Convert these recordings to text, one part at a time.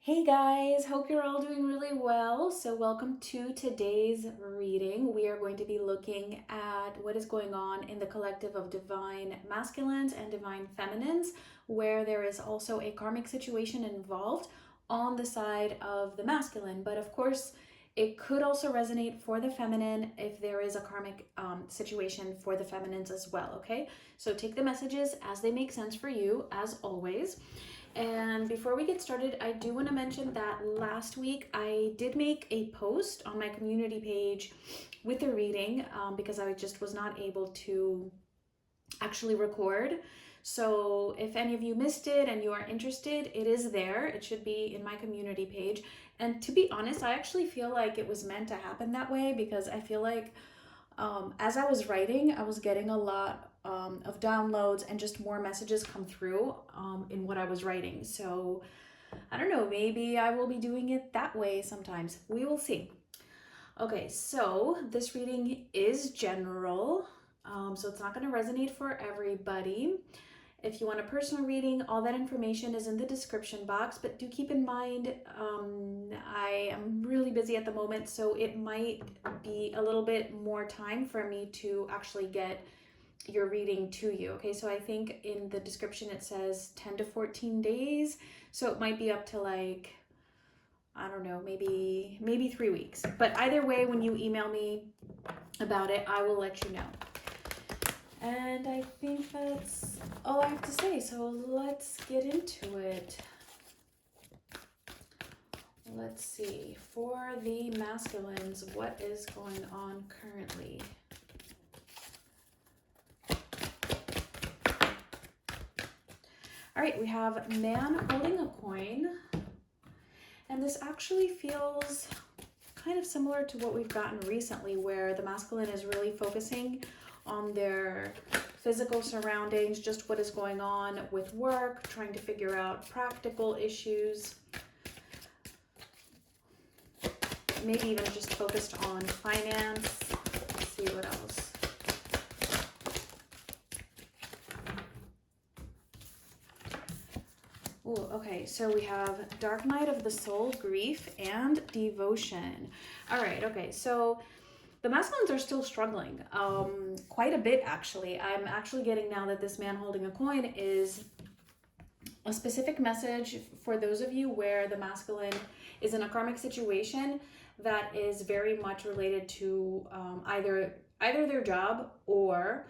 Hey guys, hope you're all doing really well. So welcome to today's reading. We are going to be looking at what is going on in the collective of divine masculines and divine feminines, where there is also a karmic situation involved on the side of the masculine. But of course, it could also resonate for the feminine if there is a karmic situation for the feminines as well, okay? So take the messages as they make sense for you, as always. And before we get started, I do want to mention that last week I did make a post on my community page with a reading because I just was not able to actually record. So if any of you missed it and you are interested, it is there. It should be in my community page. And to be honest, I actually feel like it was meant to happen that way because I feel like as I was writing, I was getting a lot of downloads and just more messages come through in what I was writing. So I don't know, maybe I will be doing it that way sometimes. We will see. Okay, so this reading is general, so it's not going to resonate for everybody. If you want a personal reading, all that information is in the description box, but do keep in mind I am really busy at the moment, so it might be a little bit more time for me to actually get your reading to you. Okay, so I think in the description it says 10 to 14 days, so it might be up to like, I don't know, maybe 3 weeks. But either way, when you email me about it, I will let you know. And I think that's all I have to say, so let's get into it. Let's see, for the masculines, what is going on currently? All right, we have man holding a coin, and this actually feels kind of similar to what we've gotten recently, where the masculine is really focusing on their physical surroundings, just what is going on with work, trying to figure out practical issues, maybe even just focused on finance. Let's see what else. Ooh, okay, so we have Dark Night of the Soul, Grief, and Devotion. All right, okay, so the masculines are still struggling quite a bit, actually. I'm actually getting now that this man holding a coin is a specific message for those of you where the masculine is in a karmic situation that is very much related to either their job or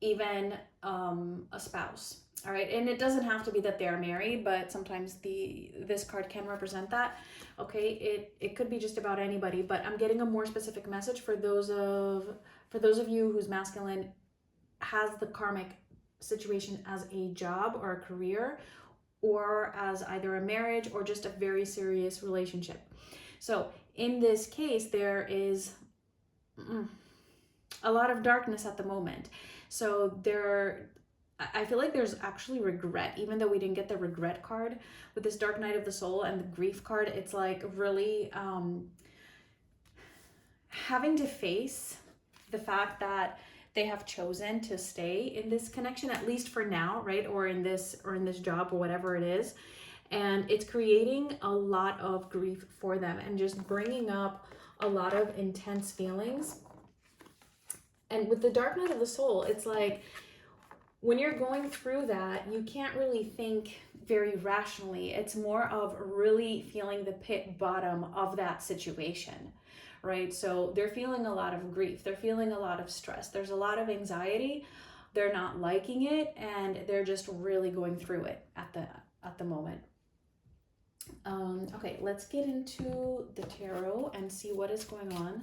even a spouse. All right, and it doesn't have to be that they're married, but sometimes this card can represent that. Okay, it could be just about anybody, but I'm getting a more specific message for those of you whose masculine has the karmic situation as a job or a career, or as either a marriage or just a very serious relationship. So in this case, there is a lot of darkness at the moment. So I feel like there's actually regret, even though we didn't get the regret card with this Dark Night of the Soul and the grief card. It's like really having to face the fact that they have chosen to stay in this connection, at least for now, right? Or in this job or whatever it is. And it's creating a lot of grief for them and just bringing up a lot of intense feelings. And with the Dark Night of the Soul, it's like when you're going through that, you can't really think very rationally. It's more of really feeling the pit bottom of that situation, right? So they're feeling a lot of grief. They're feeling a lot of stress. There's a lot of anxiety. They're not liking it, and they're just really going through it at the moment. Okay, let's get into the tarot and see what is going on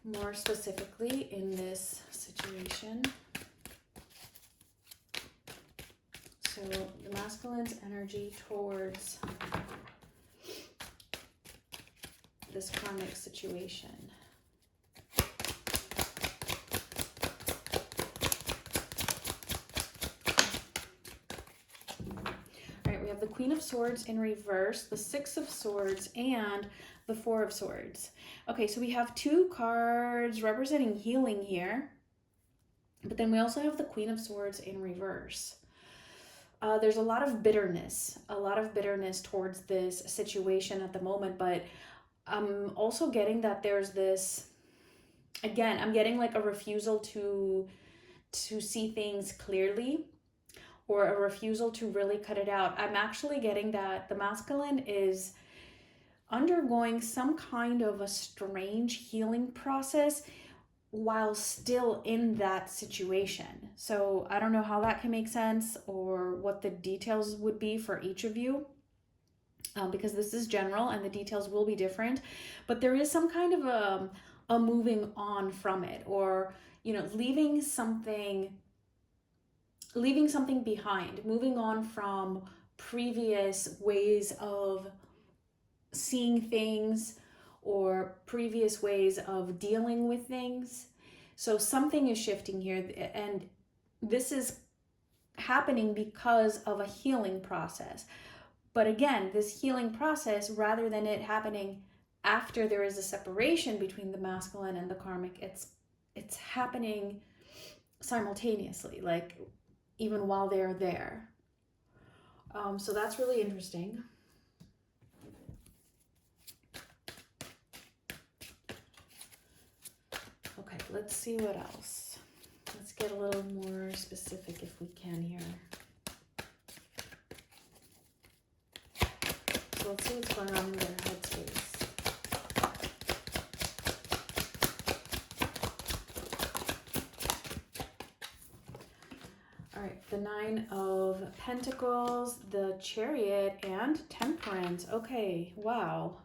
more specifically in this situation. So the masculine's energy towards this karmic situation. All right, we have the Queen of Swords in reverse, the Six of Swords, and the Four of Swords. Okay, so we have two cards representing healing here, but then we also have the Queen of Swords in reverse. There's a lot of bitterness towards this situation at the moment, but I'm also getting that there's this, again, I'm getting like a refusal to see things clearly, or a refusal to really cut it out. I'm actually getting that the masculine is undergoing some kind of a strange healing process while still in that situation. So I don't know how that can make sense or what the details would be for each of you, because this is general and the details will be different. But there is some kind of a moving on from it, or leaving something behind, moving on from previous ways of seeing things or previous ways of dealing with things. So something is shifting here, and this is happening because of a healing process. But again, this healing process, rather than it happening after there is a separation between the masculine and the karmic, it's happening simultaneously, like even while they're there. So that's really interesting. Okay, let's see what else. Let's get a little more specific if we can here. So let's see what's going on in their headspace. All right, the Nine of Pentacles, the Chariot, and Temperance. Okay, wow.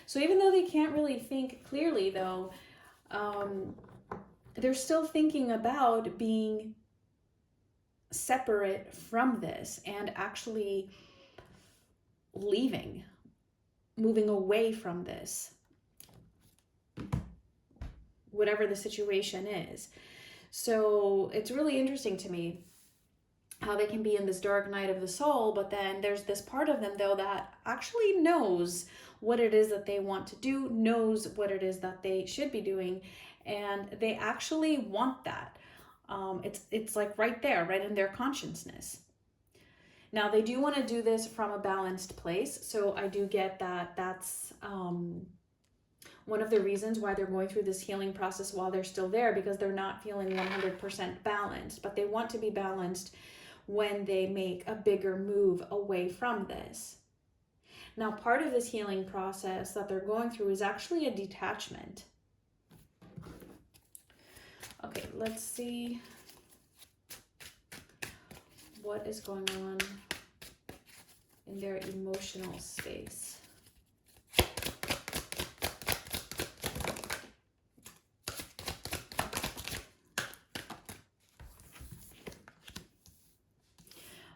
So even though they can't really think clearly, though, they're still thinking about being separate from this and actually leaving, moving away from this, whatever the situation is. So it's really interesting to me how they can be in this dark night of the soul, but then there's this part of them, though, that actually knows what it is that they want to do, knows what it is that they should be doing, and they actually want that. It's like right there, right in their consciousness. Now, they do want to do this from a balanced place, so I do get that that's one of the reasons why they're going through this healing process while they're still there, because they're not feeling 100% balanced, but they want to be balanced when they make a bigger move away from this. Now, part of this healing process that they're going through is actually a detachment. Okay, let's see what is going on in their emotional space.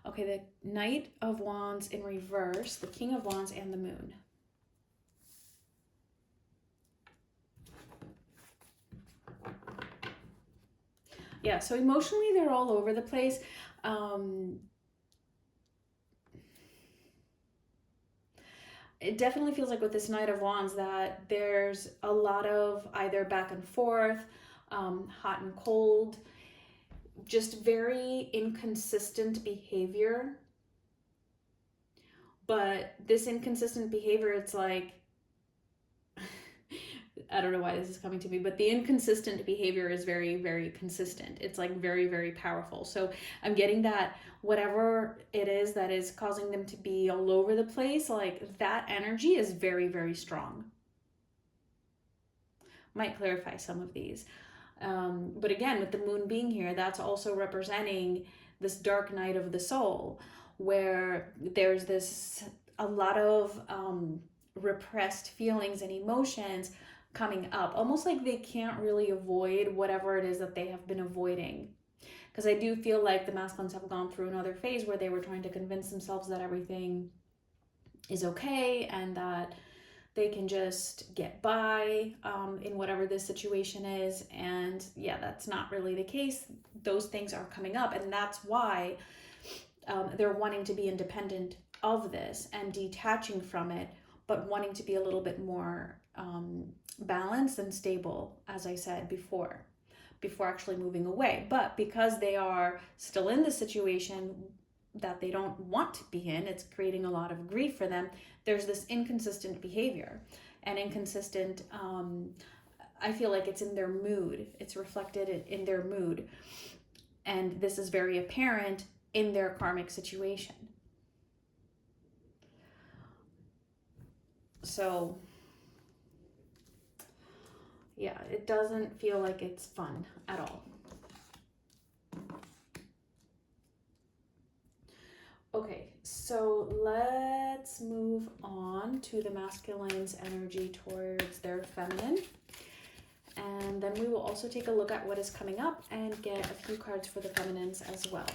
Okay, the Knight of Wands in reverse, the King of Wands, and the Moon. Yeah, so emotionally they're all over the place. It definitely feels like with this Knight of Wands that there's a lot of either back and forth, hot and cold, just very inconsistent behavior. But this inconsistent behavior, it's like, I don't know why this is coming to me, but the inconsistent behavior is very, very consistent. It's like very, very powerful. So I'm getting that whatever it is that is causing them to be all over the place, like that energy is very, very strong. Might clarify some of these. But again, with the Moon being here, that's also representing this dark night of the soul, where there's a lot of repressed feelings and emotions coming up, almost like they can't really avoid whatever it is that they have been avoiding. Because I do feel like the masculines have gone through another phase where they were trying to convince themselves that everything is okay and that they can just get by in whatever this situation is. And yeah, that's not really the case. Those things are coming up, and that's why they're wanting to be independent of this and detaching from it, but wanting to be a little bit more balanced and stable, as I said before. before actually moving away. But because they are still in the situation that they don't want to be in, it's creating a lot of grief for them. There's this inconsistent behavior and inconsistent, I feel like it's in their mood. It's reflected in their mood. And this is very apparent in their karmic situation. So, yeah, it doesn't feel like it's fun at all. Okay, so let's move on to the masculine's energy towards their feminine. And then we will also take a look at what is coming up and get a few cards for the feminines as well.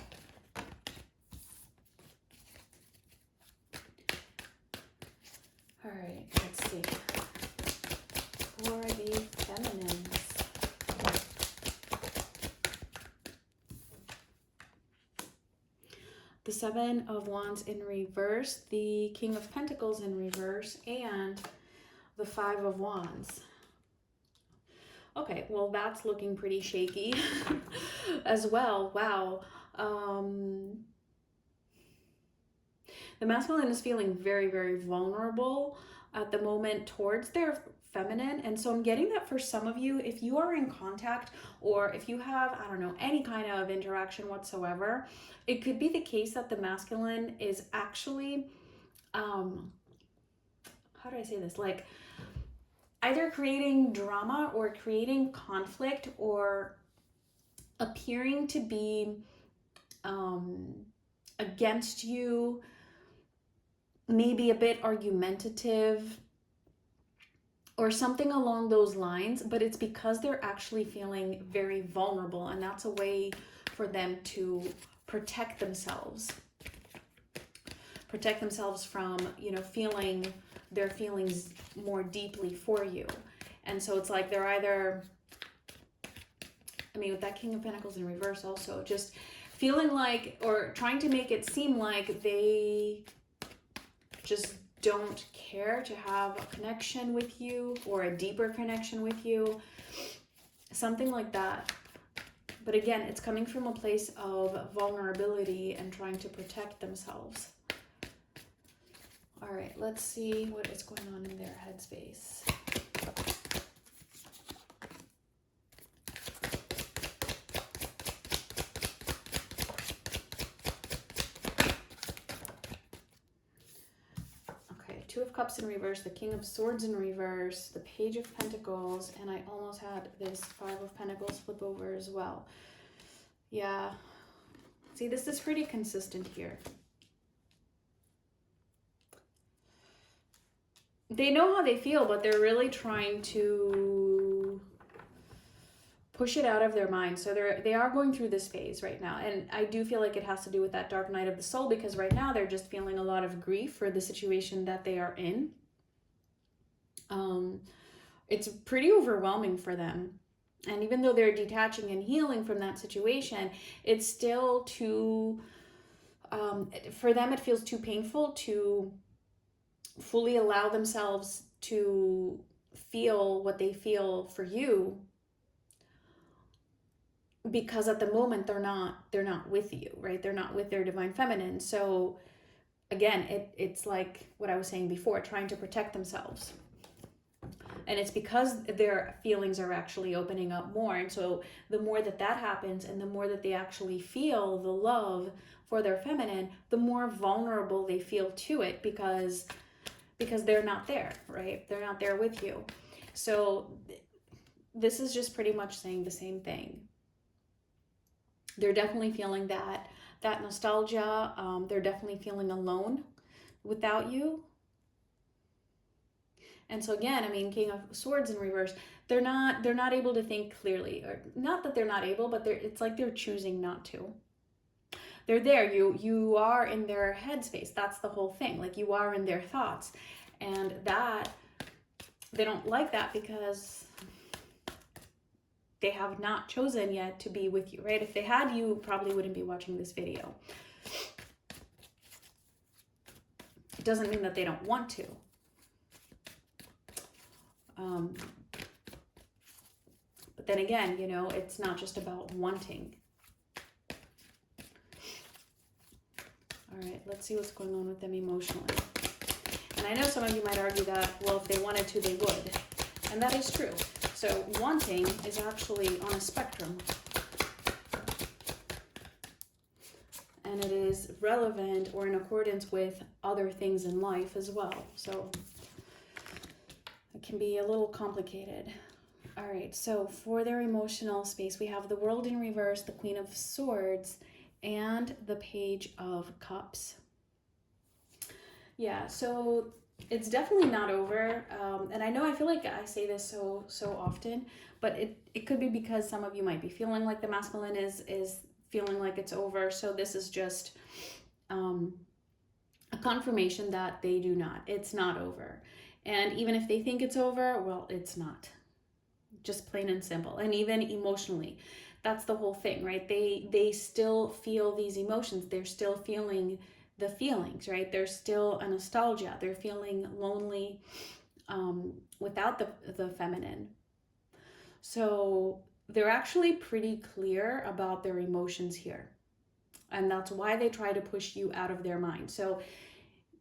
All right, let's see. For the feminines. The Seven of Wands in reverse, the King of Pentacles in reverse, and the Five of Wands. Okay, well, that's looking pretty shaky as well. Wow. The masculine is feeling very, very vulnerable at the moment towards their feminine. And so I'm getting that for some of you, if you are in contact or if you have, I don't know, any kind of interaction whatsoever, it could be the case that the masculine is actually, how do I say this? Like either creating drama or creating conflict or appearing to be against you, maybe a bit argumentative or something along those lines, but it's because they're actually feeling very vulnerable, and that's a way for them to protect themselves from, you know, feeling their feelings more deeply for you. And so it's like they're either, I mean, with that King of Pentacles in reverse also, just feeling like, or trying to make it seem like they just don't care to have a connection with you or a deeper connection with you, something like that. But again, it's coming from a place of vulnerability and trying to protect themselves. All right, let's see what is going on in their headspace. Two of Cups in reverse, the King of Swords in reverse, the Page of Pentacles, and I almost had this Five of Pentacles flip over as well. Yeah. See, this is pretty consistent here. They know how they feel, but they're really trying to push it out of their mind. So they are going through this phase right now. And I do feel like it has to do with that dark night of the soul, because right now they're just feeling a lot of grief for the situation that they are in. It's pretty overwhelming for them. And even though they're detaching and healing from that situation, it's still too, for them, it feels too painful to fully allow themselves to feel what they feel for you, because at the moment they're not with you, right? They're not with their divine feminine. So again, it's like what I was saying before, trying to protect themselves. And it's because their feelings are actually opening up more. And so the more that happens and the more that they actually feel the love for their feminine, the more vulnerable they feel to it, because they're not there, right? They're not there with you. So this is just pretty much saying the same thing. They're definitely feeling that nostalgia. They're definitely feeling alone without you. And so again, I mean, King of Swords in reverse, they're not able to think clearly, or not that they're not able, but it's like they're choosing not to. They're there. You are in their headspace. That's the whole thing. Like, you are in their thoughts, and that they don't like that because they have not chosen yet to be with you, right? If they had, you probably wouldn't be watching this video. It doesn't mean that they don't want to. But But then again, you know, it's not just about wanting. All right, let's see what's going on with them emotionally. And I know some of you might argue that, well, if they wanted to, they would. And that is true. So wanting is actually on a spectrum. And it is relevant or in accordance with other things in life as well. So it can be a little complicated. All right, so for their emotional space, we have the World in reverse, the Queen of Swords, and the Page of Cups. Yeah, so it's definitely not over. And I know I feel like I say this so often, but it could be because some of you might be feeling like the masculine is feeling like it's over. So this is just a confirmation that they do not. It's not over. And even if they think it's over, well, it's not. Just plain and simple. And even emotionally, that's the whole thing, right? They still feel these emotions. They're still feeling the feelings, right? There's still a nostalgia. They're feeling lonely without the feminine. So they're actually pretty clear about their emotions here. And that's why they try to push you out of their mind. So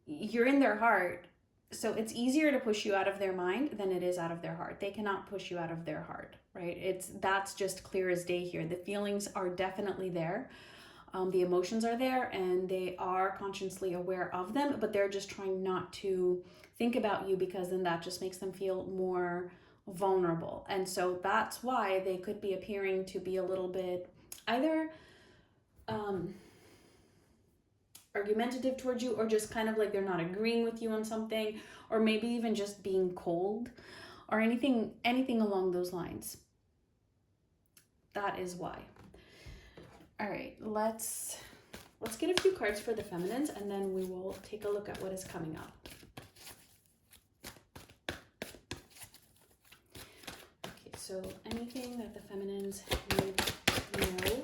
you're in their heart. So it's easier to push you out of their mind than it is out of their heart. They cannot push you out of their heart, right? That's just clear as day here. The feelings are definitely there. The emotions are there and they are consciously aware of them, but they're just trying not to think about you because then that just makes them feel more vulnerable. And so that's why they could be appearing to be a little bit either argumentative towards you, or just kind of like they're not agreeing with you on something, or maybe even just being cold or anything along those lines. That is why. All right, let's get a few cards for the feminines and then we will take a look at what is coming up. Okay, so anything that the feminines need to know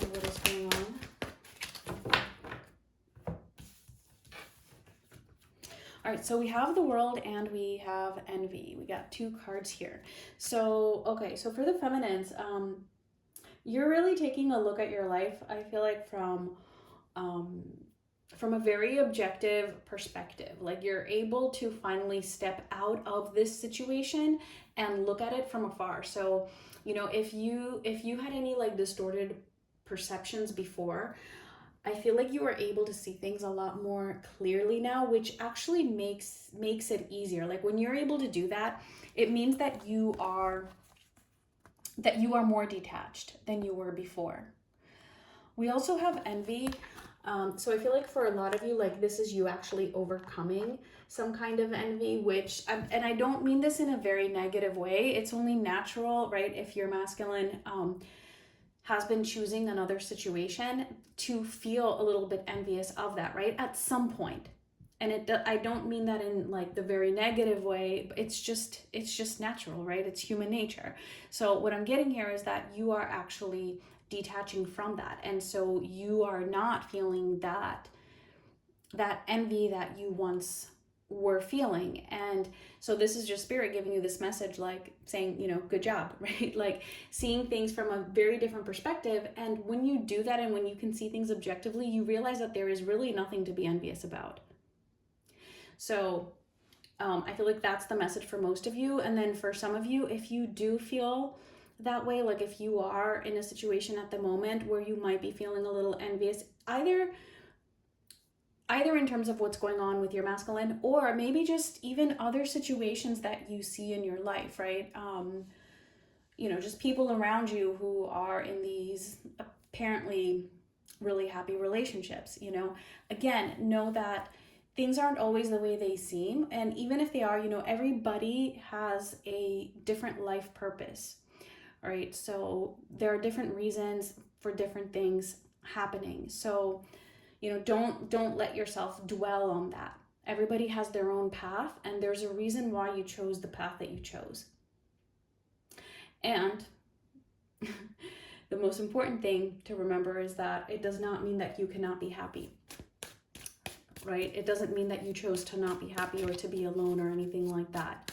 and what is going on. All right, so we have the World and we have Envy. We got two cards here. So, okay, so for the feminines, you're really taking a look at your life, I feel like, from a very objective perspective. Like you're able to finally step out of this situation and look at it from afar. So, you know, if you had any like distorted perceptions before, I feel like you are able to see things a lot more clearly now, which actually makes it easier. Like when you're able to do that, it means that you are more detached than you were before. We also have Envy. So I feel like for a lot of you, like this is you actually overcoming some kind of envy, which, and I don't mean this in a very negative way. It's only natural, right? If you're masculine, has been choosing another situation to feel a little bit envious of that, right? At some point. And I don't mean that in like the very negative way, but it's just natural, right? It's human nature. So what I'm getting here is that you are actually detaching from that. And so you are not feeling that envy that you once were feeling. And so this is just spirit giving you this message, like saying, you know, good job, right? Like seeing things from a very different perspective. And when you do that and when you can see things objectively, you realize that there is really nothing to be envious about. So I feel like that's the message for most of you. And then for some of you, if you do feel that way, like if you are in a situation at the moment where you might be feeling a little envious, either in terms of what's going on with your masculine, or maybe just even other situations that you see in your life, right? You know, just people around you who are in these apparently really happy relationships, you know, again, know that things aren't always the way they seem. And even if they are, you know, everybody has a different life purpose, right? So there are different reasons for different things happening. So, you know, don't let yourself dwell on that. Everybody has their own path, and there's a reason why you chose the path that you chose. And the most important thing to remember is that it does not mean that you cannot be happy, right? It doesn't mean that you chose to not be happy or to be alone or anything like that.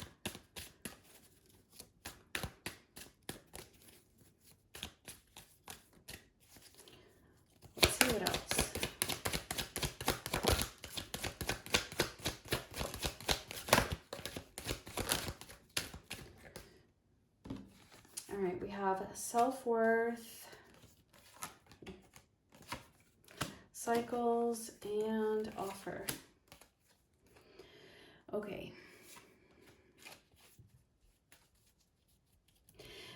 have self-worth, cycles, and offer. Okay.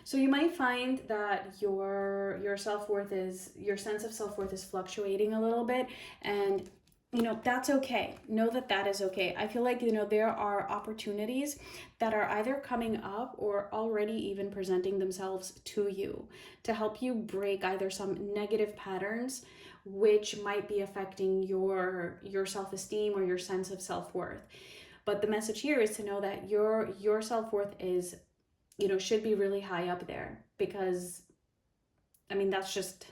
So you might find that your self-worth is, your sense of self-worth is fluctuating a little bit, and you know, that's okay. Know that that is okay. I feel like, you know, there are opportunities that are either coming up or already even presenting themselves to you to help you break either some negative patterns which might be affecting your self-esteem or your sense of self-worth. But the message here is to know that your self-worth is, you know, should be really high up there, because I mean, that's just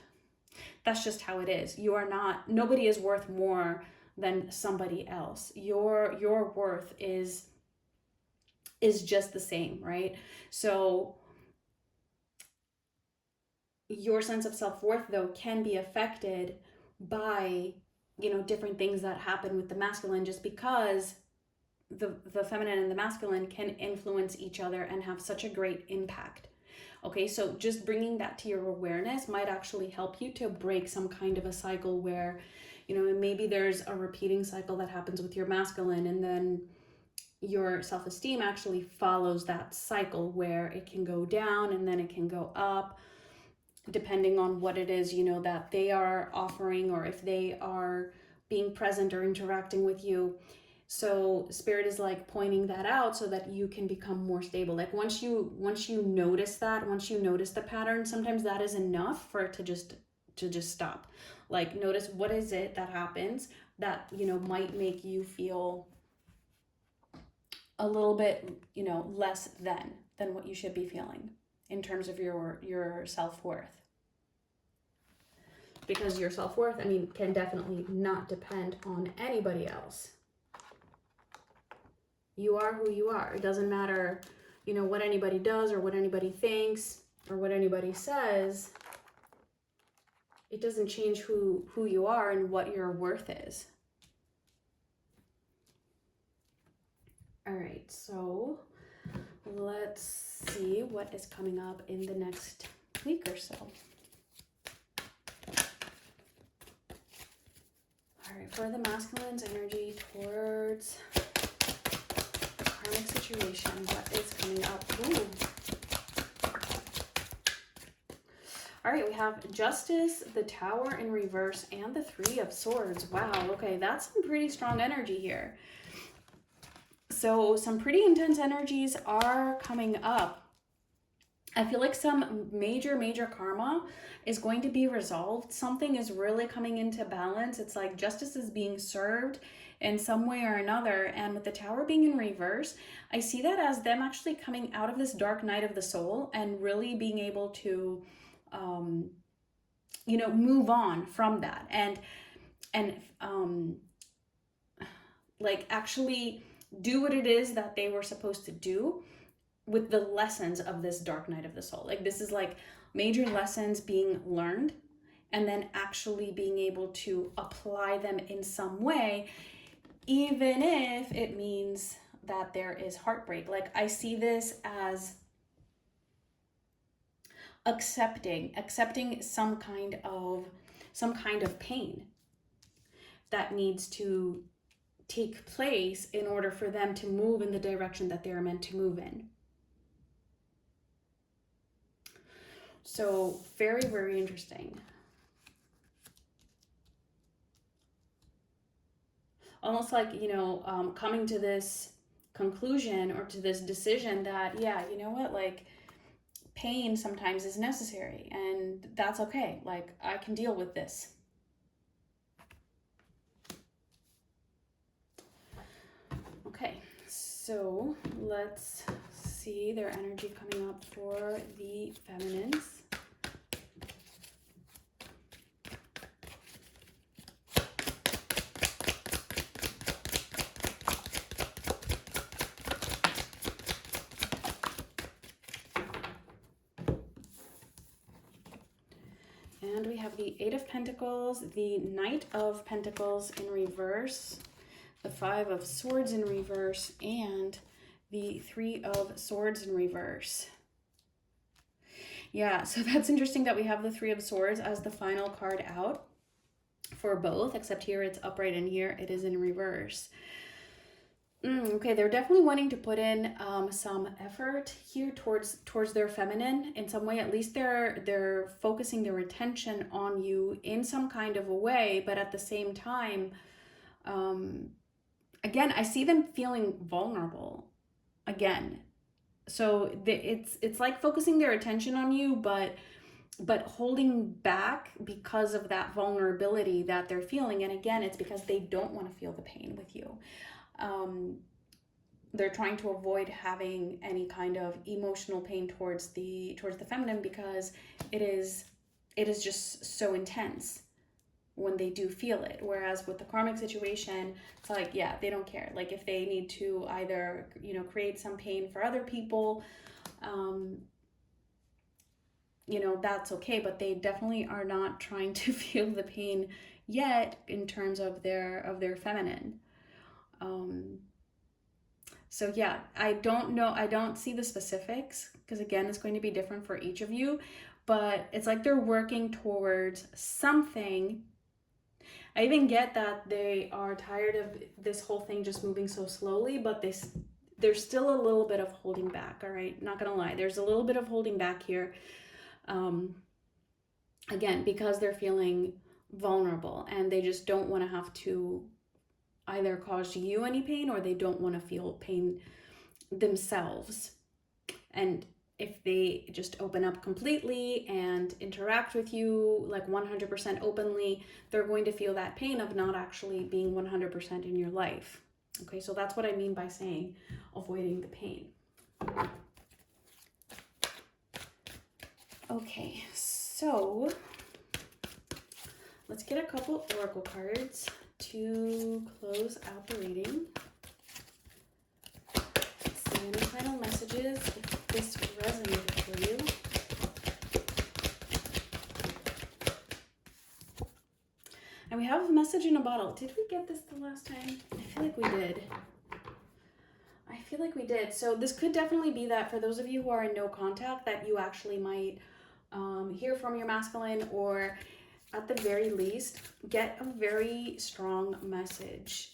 how it is. You are not, nobody is worth more than somebody else. Your worth is just the same, right? So your sense of self-worth though can be affected by, you know, different things that happen with the masculine, just because the feminine and the masculine can influence each other and have such a great impact. Okay, so just bringing that to your awareness might actually help you to break some kind of a cycle where, you know, maybe there's a repeating cycle that happens with your masculine, and then your self-esteem actually follows that cycle where it can go down and then it can go up, depending on what it is, you know, that they are offering, or if they are being present or interacting with you. So spirit is like pointing that out so that you can become more stable. Like once you notice that, once you notice the pattern, sometimes that is enough for it to just stop. Like notice, what is it that happens that, you know, might make you feel a little bit, you know, less than what you should be feeling in terms of your self-worth. Because your self-worth, I mean, can definitely not depend on anybody else. You are who you are. It doesn't matter, you know, what anybody does or what anybody thinks or what anybody says. It doesn't change who you are and what your worth is. All right, so let's see what is coming up in the next week or so. All right, for the masculine's energy towards karmic situation, what is coming up? Ooh. All right, we have Justice, the Tower in reverse, and the Three of Swords. Wow, okay, that's some pretty strong energy here. So some pretty intense energies are coming up. I feel like some major karma is going to be resolved. Something is really coming into balance. It's like justice is being served in some way or another. And with the Tower being in reverse, I see that as them actually coming out of this dark night of the soul and really being able to, you know, move on from that. And like actually do what it is that they were supposed to do with the lessons of this dark night of the soul. Like this is like major lessons being learned, and then actually being able to apply them in some way, even if it means that there is heartbreak. Like I see this as accepting some kind of pain that needs to take place in order for them to move in the direction that they're meant to move in. So very interesting. Almost like, you know, coming to this conclusion or to this decision that, yeah, you know what, like pain sometimes is necessary and that's okay. Like I can deal with this. Okay, so let's see their energy coming up for the feminines. And we have the Eight of Pentacles, the Knight of Pentacles in reverse, the Five of Swords in reverse, and the Three of Swords in reverse. Yeah, so that's interesting that we have the Three of Swords as the final card out for both, except here it's upright and here it is in reverse. Okay, they're definitely wanting to put in some effort here towards their feminine in some way. At least they're focusing their attention on you in some kind of a way, but at the same time, again, I see them feeling vulnerable again. So it's like focusing their attention on you, but holding back because of that vulnerability that they're feeling. And again, it's because they don't want to feel the pain with you. They're trying to avoid having any kind of emotional pain towards the feminine, because it is just so intense when they do feel it. Whereas with the karmic situation, it's like, yeah, they don't care. Like if they need to either, create some pain for other people, that's okay, but they definitely are not trying to feel the pain yet in terms of their feminine. So yeah, I don't know. I don't see the specifics because again, it's going to be different for each of you, but it's like they're working towards something. I even get that they are tired of this whole thing just moving so slowly, but there's still a little bit of holding back. All right, not gonna lie, there's a little bit of holding back here. Again, because they're feeling vulnerable and they just don't want to have to either cause you any pain, or they don't want to feel pain themselves. And if they just open up completely and interact with you like 100% openly, they're going to feel that pain of not actually being 100% in your life. Okay, so that's what I mean by saying avoiding the pain. Okay, so let's get a couple oracle cards to close out the reading. Let's see any final messages if this resonated for you. And we have a message in a bottle. Did we get this the last time? I feel like we did. So this could definitely be that for those of you who are in no contact, that you actually might hear from your masculine, or at the very least, get a very strong message.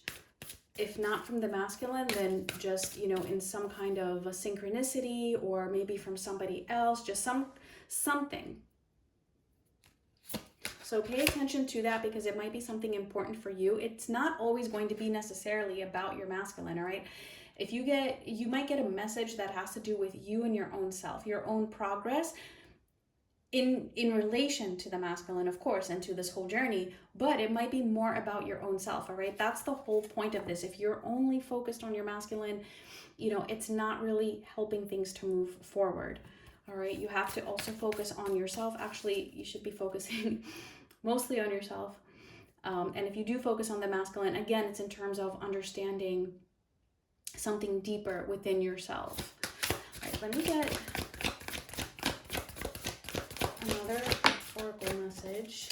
If not from the masculine, then just, in some kind of a synchronicity, or maybe from somebody else, just something. So pay attention to that, because it might be something important for you. It's not always going to be necessarily about your masculine, all right? You might get a message that has to do with you and your own self, your own progress, in relation to the masculine, of course, and to this whole journey, but it might be more about your own self, all right? That's the whole point of this. If you're only focused on your masculine, it's not really helping things to move forward, all right? You have to also focus on yourself. Actually, you should be focusing mostly on yourself. And if you do focus on the masculine, again, it's in terms of understanding something deeper within yourself. All right, let me get another oracle message,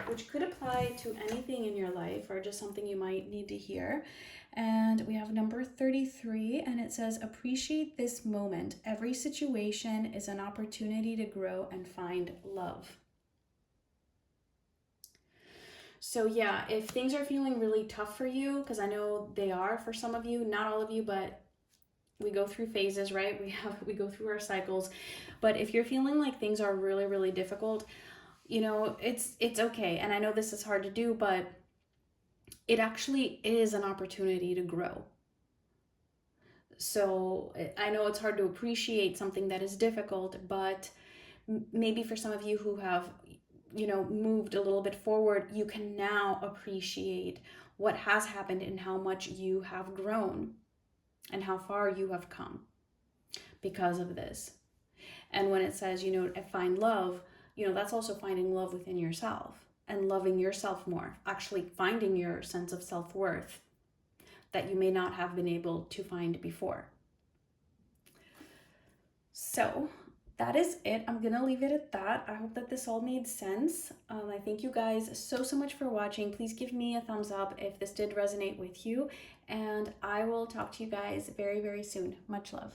which could apply to anything in your life or just something you might need to hear. And we have number 33, and it says, appreciate this moment. Every situation is an opportunity to grow and find love. So yeah, if things are feeling really tough for you, because I know they are for some of you, not all of you, but we go through phases, right? We go through our cycles. But if you're feeling like things are really, really difficult, it's okay. And I know this is hard to do, but it actually is an opportunity to grow. So I know it's hard to appreciate something that is difficult, but maybe for some of you who have, moved a little bit forward, you can now appreciate what has happened and how much you have grown and how far you have come because of this. And when it says, find love, that's also finding love within yourself and loving yourself more, actually finding your sense of self-worth that you may not have been able to find before. So that is it. I'm gonna leave it at that. I hope that this all made sense. I thank you guys so much for watching. Please give me a thumbs up if this did resonate with you, and I will talk to you guys very, very soon. Much love.